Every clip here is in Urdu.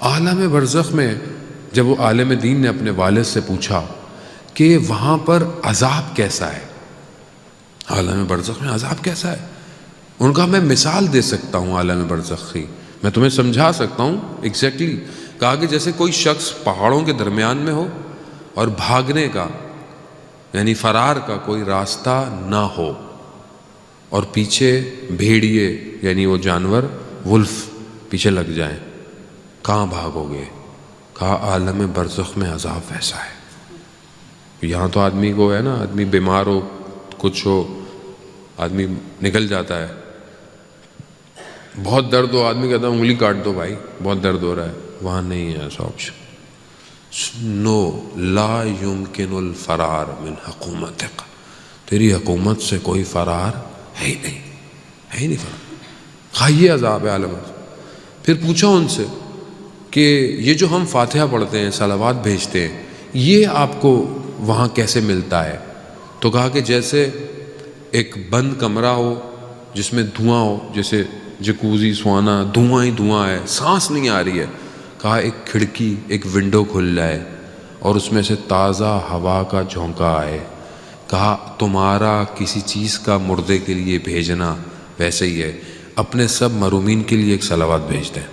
عالم برزخ میں جب وہ عالم دین نے اپنے والد سے پوچھا کہ وہاں پر عذاب کیسا ہے، عالم برزخ میں عذاب کیسا ہے، ان کا میں مثال دے سکتا ہوں عالم برزخ کی، میں تمہیں سمجھا سکتا ہوں ایگزیکٹلی. کہا کہ جیسے کوئی شخص پہاڑوں کے درمیان میں ہو اور بھاگنے کا یعنی فرار کا کوئی راستہ نہ ہو، اور پیچھے بھیڑیے یعنی وہ جانور ولف پیچھے لگ جائیں، کہاں بھاگو گے؟ کہا عالم برزخ میں عذاب ویسا ہے. یہاں تو آدمی کو ہے نا، آدمی بیمار ہو کچھ ہو آدمی نکل جاتا ہے، بہت درد ہو آدمی کہتا ہے انگلی کاٹ دو بھائی بہت درد ہو رہا ہے. وہاں نہیں ہے ایسا آپشن. نو لا یمکن الفرار من حکومتک، تیری حکومت سے کوئی فرار ہے ہی نہیں، ہے ہی نہیں فرار. خواہیے عذاب عالم. پھر پوچھا ان سے کہ یہ جو ہم فاتحہ پڑھتے ہیں صلوات بھیجتے ہیں یہ آپ کو وہاں کیسے ملتا ہے؟ تو کہا کہ جیسے ایک بند کمرہ ہو جس میں دھواں ہو، جیسے جکوزی سوانا دھواں ہی دھواں ہے، سانس نہیں آ رہی ہے. کہا ایک کھڑکی ایک ونڈو کھل جائے اور اس میں سے تازہ ہوا کا جھونکا آئے. کہا تمہارا کسی چیز کا مردے کے لیے بھیجنا ویسے ہی ہے، اپنے سب مرومین کے لیے ایک صلوات بھیج دیں.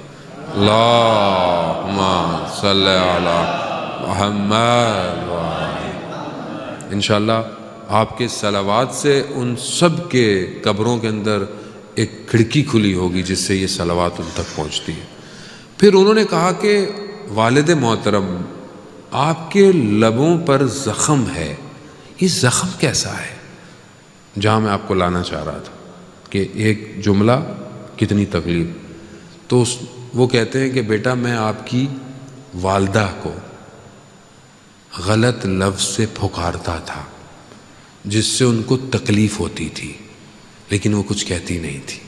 اللہم صلی علی محمد. انشاءاللہ آپ کے صلوات سے ان سب کے قبروں کے اندر ایک کھڑکی کھلی ہوگی جس سے یہ صلوات ان تک پہنچتی ہے. پھر انہوں نے کہا کہ والد محترم آپ کے لبوں پر زخم ہے، یہ زخم کیسا ہے؟ جہاں میں آپ کو لانا چاہ رہا تھا کہ ایک جملہ کتنی تکلیف. تو وہ کہتے ہیں کہ بیٹا میں آپ کی والدہ کو غلط لفظ سے پھکارتا تھا جس سے ان کو تکلیف ہوتی تھی لیکن وہ کچھ کہتی نہیں تھی.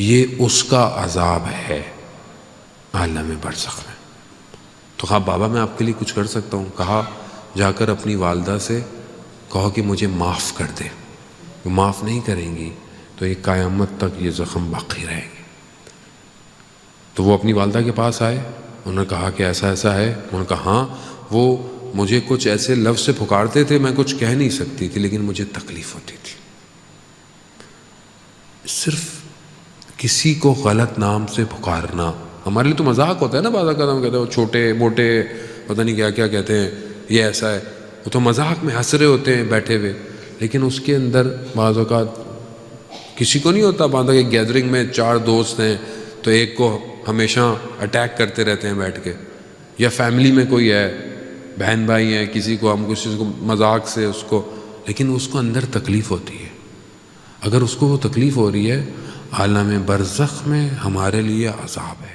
یہ اس کا عذاب ہے عالم برزخ میں. تو کہا بابا میں آپ کے لیے کچھ کر سکتا ہوں. کہا جا کر اپنی والدہ سے کہو کہ مجھے معاف کر دے. وہ معاف نہیں کریں گی تو یہ قیامت تک یہ زخم باقی رہیں گے. تو وہ اپنی والدہ کے پاس آئے، انہوں نے کہا کہ ایسا ایسا ہے. انہوں نے کہا ہاں وہ مجھے کچھ ایسے لفظ سے پکارتے تھے میں کچھ کہہ نہیں سکتی تھی لیکن مجھے تکلیف ہوتی تھی. صرف کسی کو غلط نام سے پکارنا ہمارے لیے تو مذاق ہوتا ہے نا، بعض اوقات ہم کہتے ہیں وہ چھوٹے موٹے پتہ نہیں کیا کیا کہتے ہیں، یہ ایسا ہے، وہ تو مذاق میں ہنس رہے ہوتے ہیں بیٹھے ہوئے، لیکن اس کے اندر بعض اوقات کسی کو نہیں ہوتا. بعض اوقات گیدرنگ میں 4 دوست ہیں تو ایک کو ہمیشہ اٹیک کرتے رہتے ہیں بیٹھ کے، یا فیملی میں کوئی ہے بہن بھائی ہیں کسی کو ہم کسی کو مذاق سے اس کو، لیکن اس کو اندر تکلیف ہوتی ہے. اگر اس کو وہ تکلیف ہو رہی ہے عالم برزخ میں ہمارے لیے عذاب ہے.